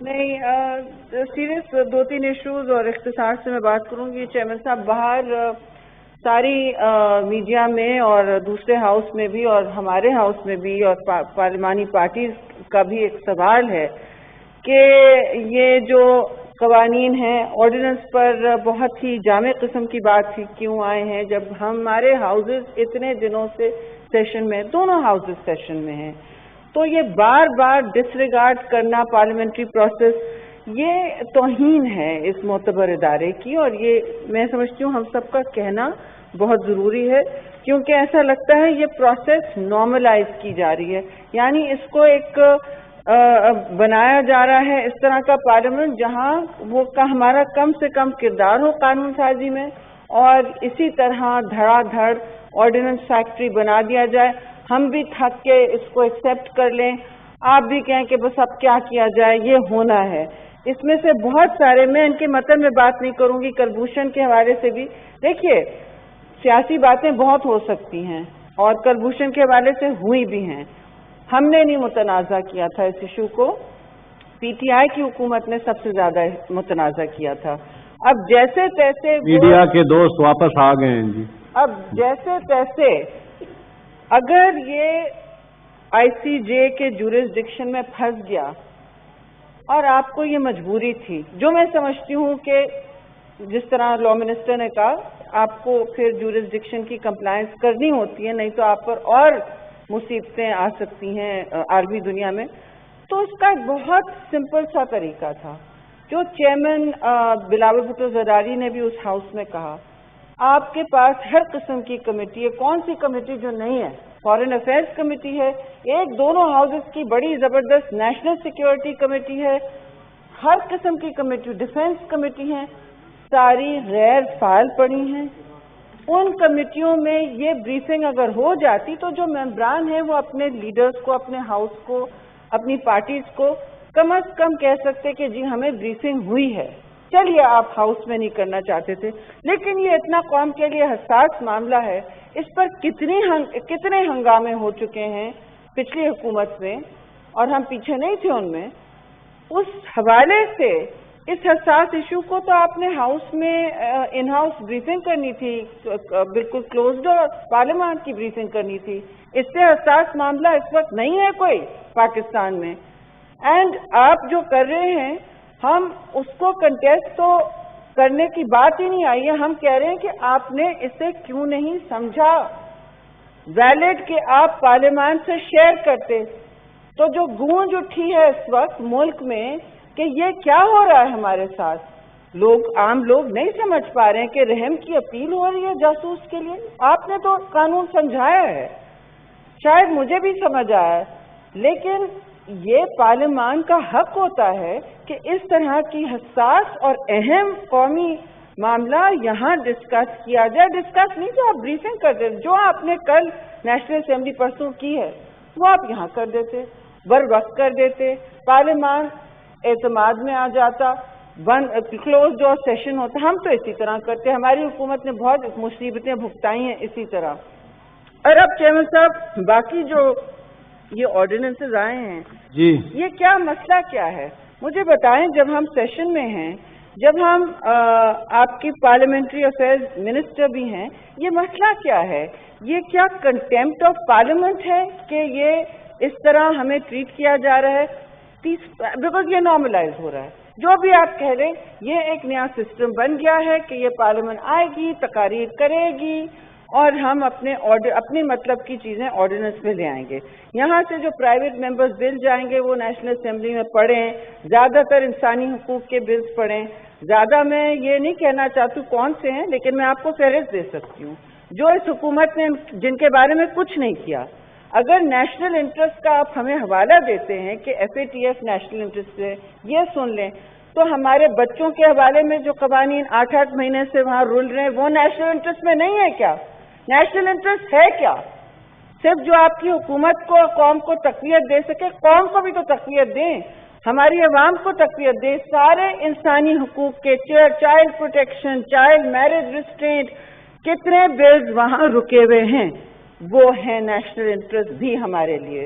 نہیں سیریس دو تین ایشوز اور اختصار سے میں بات کروں گی. چیئرمین صاحب باہر ساری میڈیا میں اور دوسرے ہاؤس میں بھی اور ہمارے ہاؤس میں بھی اور پارلیمانی پارٹیز کا بھی ایک سوال ہے کہ یہ جو قوانین ہیں آرڈیننس پر بہت ہی جامع قسم کی بات تھی کیوں آئے ہیں جب ہمارے ہاؤسز اتنے دنوں سے سیشن میں دونوں ہاؤسز سیشن میں ہیں. تو یہ بار بار ڈس ریگارڈ کرنا پارلیمنٹری پروسیس یہ توہین ہے اس معتبر ادارے کی اور یہ میں سمجھتی ہوں ہم سب کا کہنا بہت ضروری ہے کیونکہ ایسا لگتا ہے یہ پروسیس نارملائز کی جا رہی ہے. یعنی اس کو ایک بنایا جا رہا ہے اس طرح کا پارلیمنٹ جہاں وہ ہمارا کم سے کم کردار ہو قانون سازی میں اور اسی طرح دھڑا دھڑ آرڈیننس فیکٹری بنا دیا جائے. ہم بھی تھک کے اس کو ایکسیپٹ کر لیں آپ بھی کہیں کہ بس اب کیا کیا جائے یہ ہونا ہے. اس میں سے بہت سارے میں ان کے متن میں بات نہیں کروں گی کلبھوشن کے حوالے سے بھی دیکھیے سیاسی باتیں بہت ہو سکتی ہیں اور کلبھوشن کے حوالے سے ہوئی بھی ہیں. ہم نے نہیں متنازع کیا تھا اس ایشو کو پی ٹی آئی کی حکومت نے سب سے زیادہ متنازع کیا تھا. اب جیسے تیسے میڈیا کے دوست واپس آ گئے ہیں جی. اب جیسے تیسے اگر یہ آئی سی جے کے جورسڈکشن میں پھنس گیا اور آپ کو یہ مجبوری تھی جو میں سمجھتی ہوں کہ جس طرح لا منسٹر نے کہا آپ کو پھر جورسڈکشن کی کمپلائنس کرنی ہوتی ہے نہیں تو آپ پر اور مصیبتیں آ سکتی ہیں عالمی دنیا میں. تو اس کا ایک بہت سمپل سا طریقہ تھا جو چیئرمین بلاول بھٹو زرداری نے بھی اس ہاؤس میں کہا آپ کے پاس ہر قسم کی کمیٹی ہے. کون سی کمیٹی جو نہیں ہے فارن افیئرز کمیٹی ہے ایک دونوں ہاؤسز کی بڑی زبردست نیشنل سیکیورٹی کمیٹی ہے ہر قسم کی کمیٹی ڈیفنس کمیٹی ہیں ساری غیر فعال پڑی ہیں. ان کمیٹیوں میں یہ بریفنگ اگر ہو جاتی تو جو ممبران ہیں وہ اپنے لیڈرز کو اپنے ہاؤس کو اپنی پارٹیز کو کم از کم کہہ سکتے کہ جی ہمیں بریفنگ ہوئی ہے. چلیے آپ ہاؤس میں نہیں کرنا چاہتے تھے لیکن یہ اتنا قوم کے لیے حساس معاملہ ہے اس پر کتنے ہنگامے ہو چکے ہیں پچھلی حکومت میں اور ہم پیچھے نہیں تھے ان میں. اس حوالے سے اس حساس ایشو کو تو آپ نے ہاؤس میں ان ہاؤس بریفنگ کرنی تھی بالکل کلوزڈ اور پارلیمان کی بریفنگ کرنی تھی. اس سے حساس معاملہ اس وقت نہیں ہے کوئی پاکستان میں اینڈ آپ جو کر رہے ہیں ہم اس کو کنٹیسٹ تو کرنے کی بات ہی نہیں آئی ہے. ہم کہہ رہے ہیں کہ آپ نے اسے کیوں نہیں سمجھا ویلڈ کہ آپ پارلیمان سے شیئر کرتے. تو جو گونج اٹھی ہے اس وقت ملک میں کہ یہ کیا ہو رہا ہے ہمارے ساتھ عام لوگ نہیں سمجھ پا رہے ہیں کہ رحم کی اپیل ہو رہی ہے جاسوس کے لیے. آپ نے تو قانون سمجھایا ہے شاید مجھے بھی سمجھ آیا ہے لیکن یہ پارلیمان کا حق ہوتا ہے کہ اس طرح کی حساس اور اہم قومی معاملہ یہاں ڈسکس کیا جائے. ڈسکس نہیں تو آپ بریفنگ کر دیتے جو آپ نے کل نیشنل اسمبلی پرسوں کی ہے وہ آپ یہاں کر دیتے بر وقت کر دیتے پارلیمان اعتماد میں آ جاتا کلوز ڈور سیشن ہوتا. ہم تو اسی طرح کرتے ہماری حکومت نے بہت مصیبتیں بھگتائی ہیں اسی طرح. اور اب چیئرمین صاحب باقی جو یہ آرڈیننسز آئے ہیں جی یہ کیا مسئلہ کیا ہے مجھے بتائیں. جب ہم سیشن میں ہیں جب ہم آپ کی پارلیمنٹری افیئرز منسٹر بھی ہیں یہ مسئلہ کیا ہے یہ کیا کنٹیمپٹ آف پارلیمنٹ ہے کہ یہ اس طرح ہمیں ٹریٹ کیا جا رہا ہے بیکاز یہ نارملائز ہو رہا ہے. جو بھی آپ کہہ رہے یہ ایک نیا سسٹم بن گیا ہے کہ یہ پارلیمنٹ آئے گی تقاریر کرے گی اور ہم اپنے مطلب کی چیزیں آرڈیننس میں لے آئیں گے. یہاں سے جو پرائیویٹ ممبرز بل جائیں گے وہ نیشنل اسمبلی میں پڑھیں زیادہ تر انسانی حقوق کے بلز پڑھیں. زیادہ میں یہ نہیں کہنا چاہتی کون سے ہیں لیکن میں آپ کو فہرست دے سکتی ہوں جو اس حکومت نے جن کے بارے میں کچھ نہیں کیا. اگر نیشنل انٹرسٹ کا آپ ہمیں حوالہ دیتے ہیں کہ F A T F national interest ہے یہ سن لیں تو ہمارے بچوں کے حوالے میں جو قوانین 8 مہینے سے وہاں رول رہے ہیں وہ نیشنل انٹرسٹ میں نہیں ہے کیا؟ نیشنل انٹرسٹ ہے کیا؟ صرف جو آپ کی حکومت کو قوم کو تقویت دے سکے قوم کو بھی تو تقویت دیں ہماری عوام کو تقویت دیں. سارے انسانی حقوق کے child protection child marriage restraint کتنے بلز وہاں رکے ہوئے ہیں وہ ہیں نیشنل انٹرسٹ بھی ہمارے لیے.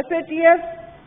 FATF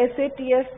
FATF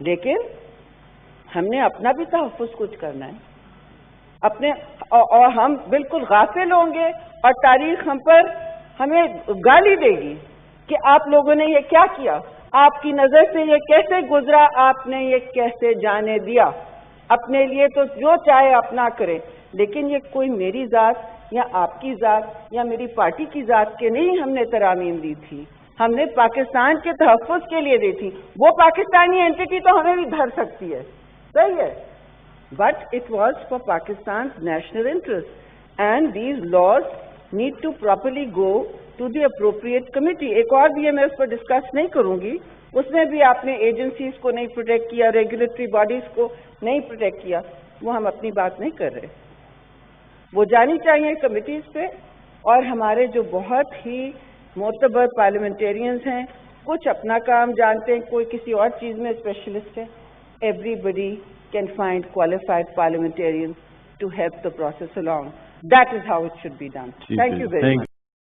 لیکن ہم نے اپنا بھی تحفظ کچھ کرنا ہے اپنے، اور ہم بالکل غافل ہوں گے اور تاریخ ہم پر ہمیں گالی دے گی کہ آپ لوگوں نے یہ کیا کیا، آپ کی نظر سے یہ کیسے گزرا، آپ نے یہ کیسے جانے دیا، اپنے لیے تو جو چاہے اپنا کرے، لیکن یہ کوئی میری ذات یا آپ کی ذات یا میری پارٹی کی ذات کے نہیں ہم نے ترامیم دی تھی، ہم نے پاکستان کے تحفظ کے لیے دی تھی۔ وہ پاکستانی اینٹی تو ہمیں بھی دھر سکتی ہے، صحیح ہے، but it was for Pakistan's national interest, and these laws need to properly go to the appropriate committee. ایک اور بھی میں اس پر ڈسکس نہیں کروں گی، اس میں بھی آپ نے ایجنسیز کو نہیں پروٹیکٹ کیا، ریگولیٹری باڈیز کو نہیں پروٹیکٹ کیا، وہ ہم اپنی بات نہیں کر رہے، وہ جانی چاہیے کمیٹیز پہ۔ اور ہمارے جو بہت ہی معتبر پارلیمنٹیرینز ہیں، کچھ اپنا کام جانتے ہیں، کوئی کسی اور چیز میں اسپیشلسٹ ہے، everybody can find qualified parliamentarians to help the process along. That is how it should be done. Thank you very much.